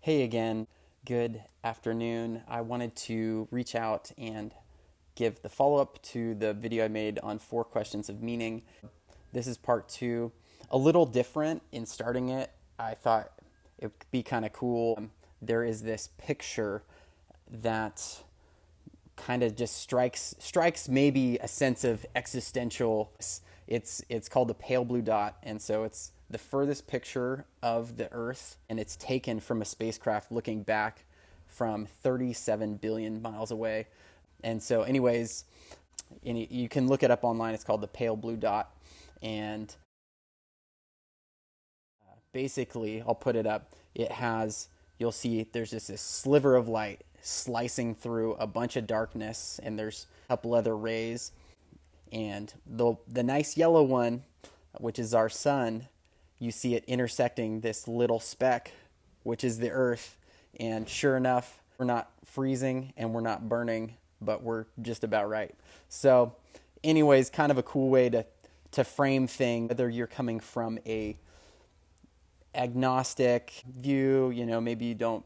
Hey again, good afternoon. I wanted to reach out and give the follow up to the video I made on 4 questions of meaning. This is part 2. A little different in starting it. I thought it would be kind of cool. There is this picture that kind of just strikes maybe a sense of existential. It's called the pale blue dot, and so it's the furthest picture of the Earth, and it's taken from a spacecraft looking back from 37 billion miles away. And so, anyways, you can look it up online. It's called the pale blue dot, and basically, I'll put it up. It has, you'll see there's just this sliver of light slicing through a bunch of darkness, and there's a couple other rays. And the nice yellow one, which is our sun, you see it intersecting this little speck, which is the Earth. And sure enough, we're not freezing and we're not burning, but we're just about right. So, anyways, kind of a cool way to frame things, whether you're coming from a agnostic view, maybe you don't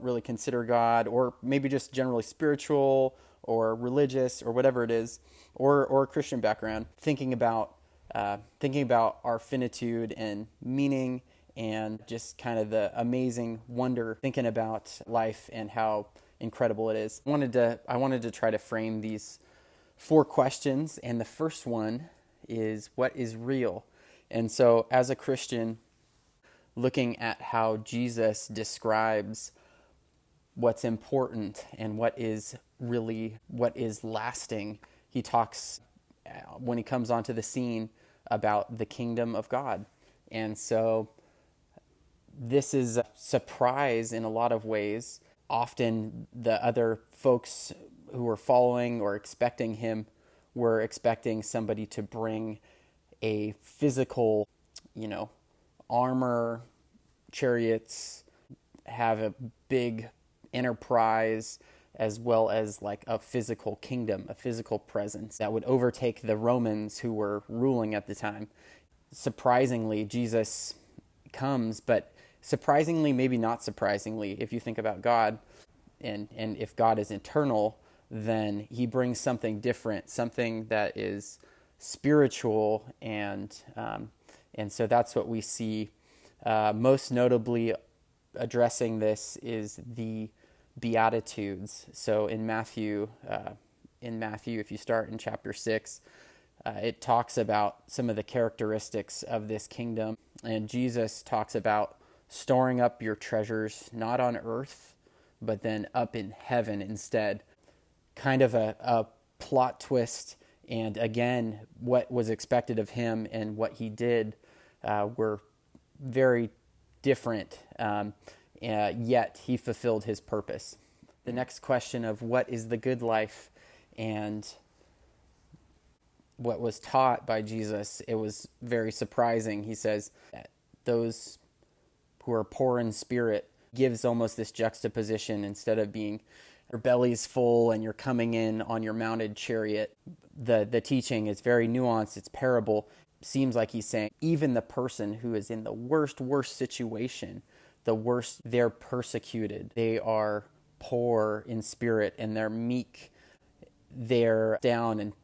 really consider God, or maybe just generally spiritual or religious or whatever it is, or a Christian background, thinking about our finitude and meaning and just kind of the amazing wonder, thinking about life and how incredible it is. I wanted to try to frame these 4 questions, and the first one is, what is real? And so as a Christian, looking at how Jesus describes what's important and what is lasting. He talks, when he comes onto the scene, about the kingdom of God. And so this is a surprise in a lot of ways. Often the other folks who were following or expecting him were expecting somebody to bring a physical, armor, chariots, have a big enterprise, as well as like a physical kingdom, a physical presence that would overtake the Romans who were ruling at the time. Surprisingly, Jesus comes, but surprisingly, maybe not surprisingly, if you think about God, and if God is eternal, then he brings something different, something that is spiritual, and so that's what we see. Most notably addressing this is the Beatitudes. So in Matthew, if you start in chapter 6, it talks about some of the characteristics of this kingdom. And Jesus talks about storing up your treasures not on earth, but then up in heaven instead. Kind of a plot twist. And again, what was expected of him and what he did were very different, yet he fulfilled his purpose. The next question of what is the good life, and what was taught by Jesus, it was very surprising. He says that those who are poor in spirit, gives almost this juxtaposition. Instead of being your belly's full and you're coming in on your mounted chariot, the teaching is very nuanced. It's parable. Seems like he's saying even the person who is in the worst situation, the worst, they're persecuted, they are poor in spirit, and they're meek, they're down and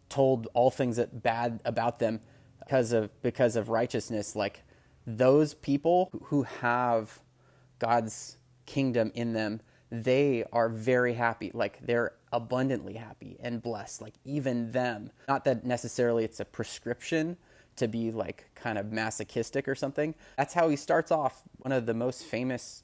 told all things that bad about them because of righteousness. Like, those people who have God's kingdom in them, they are very happy. Like, they're abundantly happy and blessed. Like, even them. Not that necessarily it's a prescription to be like kind of masochistic or something. That's how he starts off one of the most famous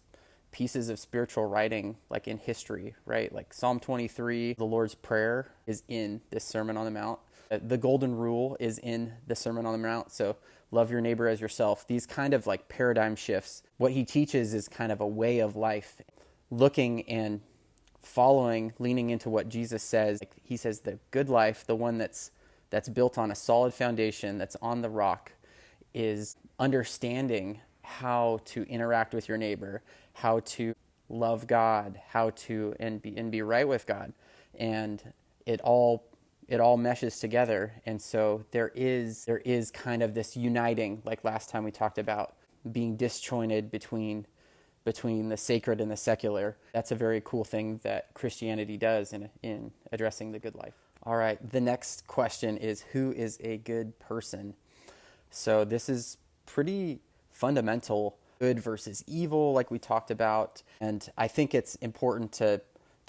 pieces of spiritual writing, like in history, right? Like Psalm 23, the Lord's Prayer, is in this Sermon on the Mount. The Golden Rule is in the Sermon on the Mount. So love your neighbor as yourself. These kind of like paradigm shifts. What he teaches is kind of a way of life, looking and following, leaning into what Jesus says. Like, he says the good life, the one that's built on a solid foundation, that's on the rock, is understanding how to interact with your neighbor, how to love God, how to and be right with God, and it all meshes together. And so there is kind of this uniting, like last time we talked about being disjointed between between the sacred and the secular. That's a very cool thing that Christianity does in addressing the good life. All right, the next question is, who is a good person? So this is pretty fundamental, good versus evil, like we talked about. And I think it's important to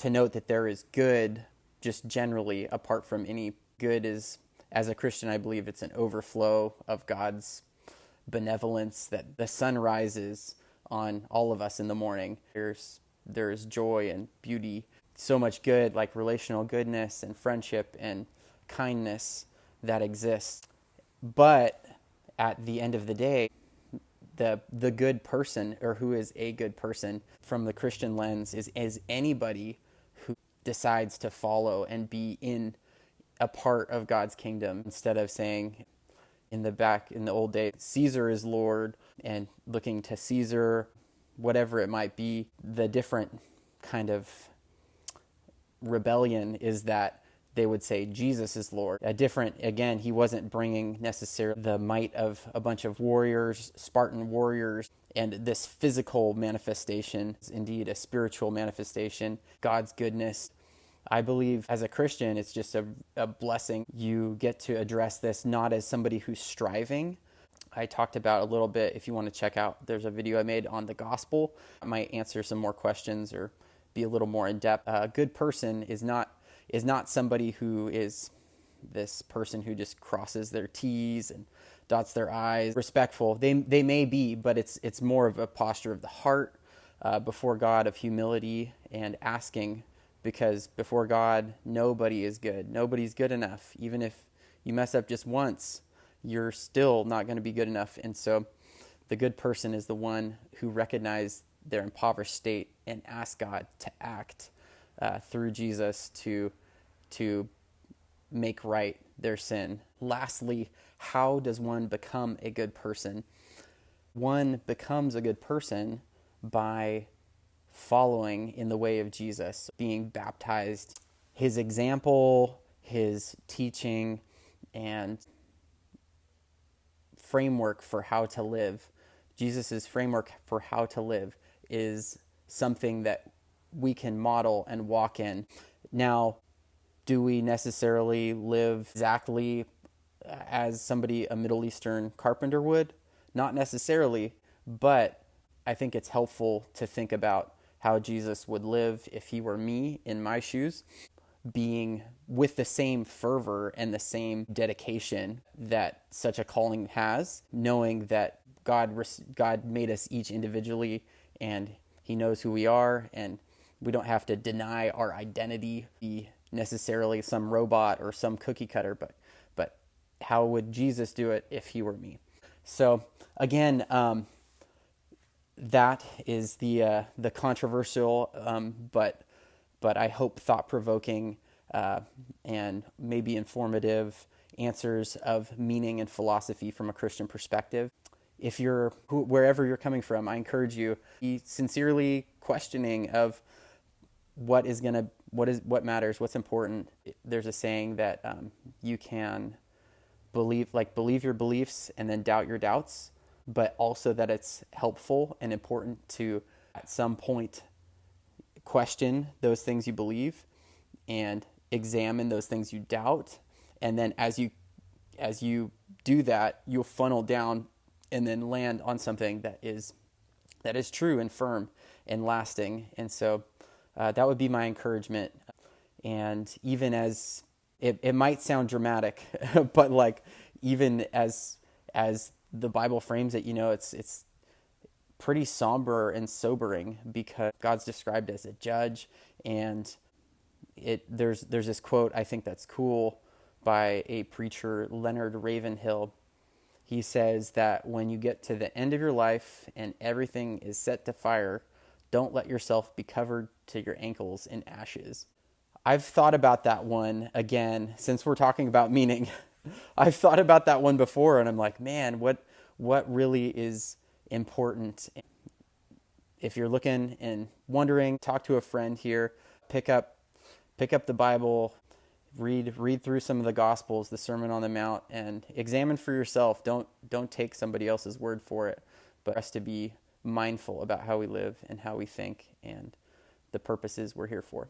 note that there is good just generally, apart from any good is, as a Christian, I believe it's an overflow of God's benevolence, that the sun rises on all of us in the morning. There's joy and beauty, so much good, like relational goodness and friendship and kindness that exists. But at the end of the day, the good person, or who is a good person from the Christian lens, is anybody who decides to follow and be in a part of God's kingdom, instead of saying in the old days, Caesar is Lord, and looking to Caesar, whatever it might be. The different kind of rebellion is that they would say Jesus is Lord. Again, he wasn't bringing necessarily the might of a bunch of warriors, Spartan warriors, and this physical manifestation is indeed a spiritual manifestation, God's goodness. I believe as a Christian, it's just a blessing. You get to address this not as somebody who's striving. I talked about a little bit, if you want to check out, there's a video I made on the gospel. I might answer some more questions or be a little more in depth. A good person is not somebody who is this person who just crosses their T's and dots their I's. Respectful, they may be, but it's more of a posture of the heart before God, of humility and asking, because before God, nobody is good. Nobody's good enough. Even if you mess up just once, you're still not going to be good enough. And so the good person is the one who recognizes their impoverished state and asks God to act through Jesus to make right their sin. Lastly, how does one become a good person? One becomes a good person by following in the way of Jesus, being baptized. His example, his teaching, and framework for how to live, Jesus' framework for how to live, is something that we can model and walk in. Now, do we necessarily live exactly as a Middle Eastern carpenter would? Not necessarily, but I think it's helpful to think about how Jesus would live if he were me in my shoes, being with the same fervor and the same dedication that such a calling has, knowing that God made us each individually and he knows who we are, and we don't have to deny our identity, be necessarily some robot or some cookie cutter, but how would Jesus do it if he were me? So again, that is the controversial, but I hope thought-provoking and maybe informative answers of meaning and philosophy from a Christian perspective. If wherever you're coming from, I encourage you be sincerely questioning of what matters, what's important. There's a saying that you can believe your beliefs and then doubt your doubts, but also that it's helpful and important to at some point question those things you believe and examine those things you doubt. And then as you do that, you'll funnel down and then land on something that is true and firm and lasting. And so that would be my encouragement. And even as it might sound dramatic, but like even as the Bible frames it, it's pretty somber and sobering, because God's described as a judge. And there's this quote I think that's cool by a preacher, Leonard Ravenhill. He says that when you get to the end of your life and everything is set to fire, don't let yourself be covered to your ankles in ashes. I've thought about that one again, since we're talking about meaning. I've thought about that one before, and I'm like, man, what really is important? If you're looking and wondering, talk to a friend here, pick up the Bible, read through some of the Gospels, the Sermon on the Mount, and examine for yourself. Don't take somebody else's word for it, but us to be mindful about how we live and how we think and the purposes we're here for.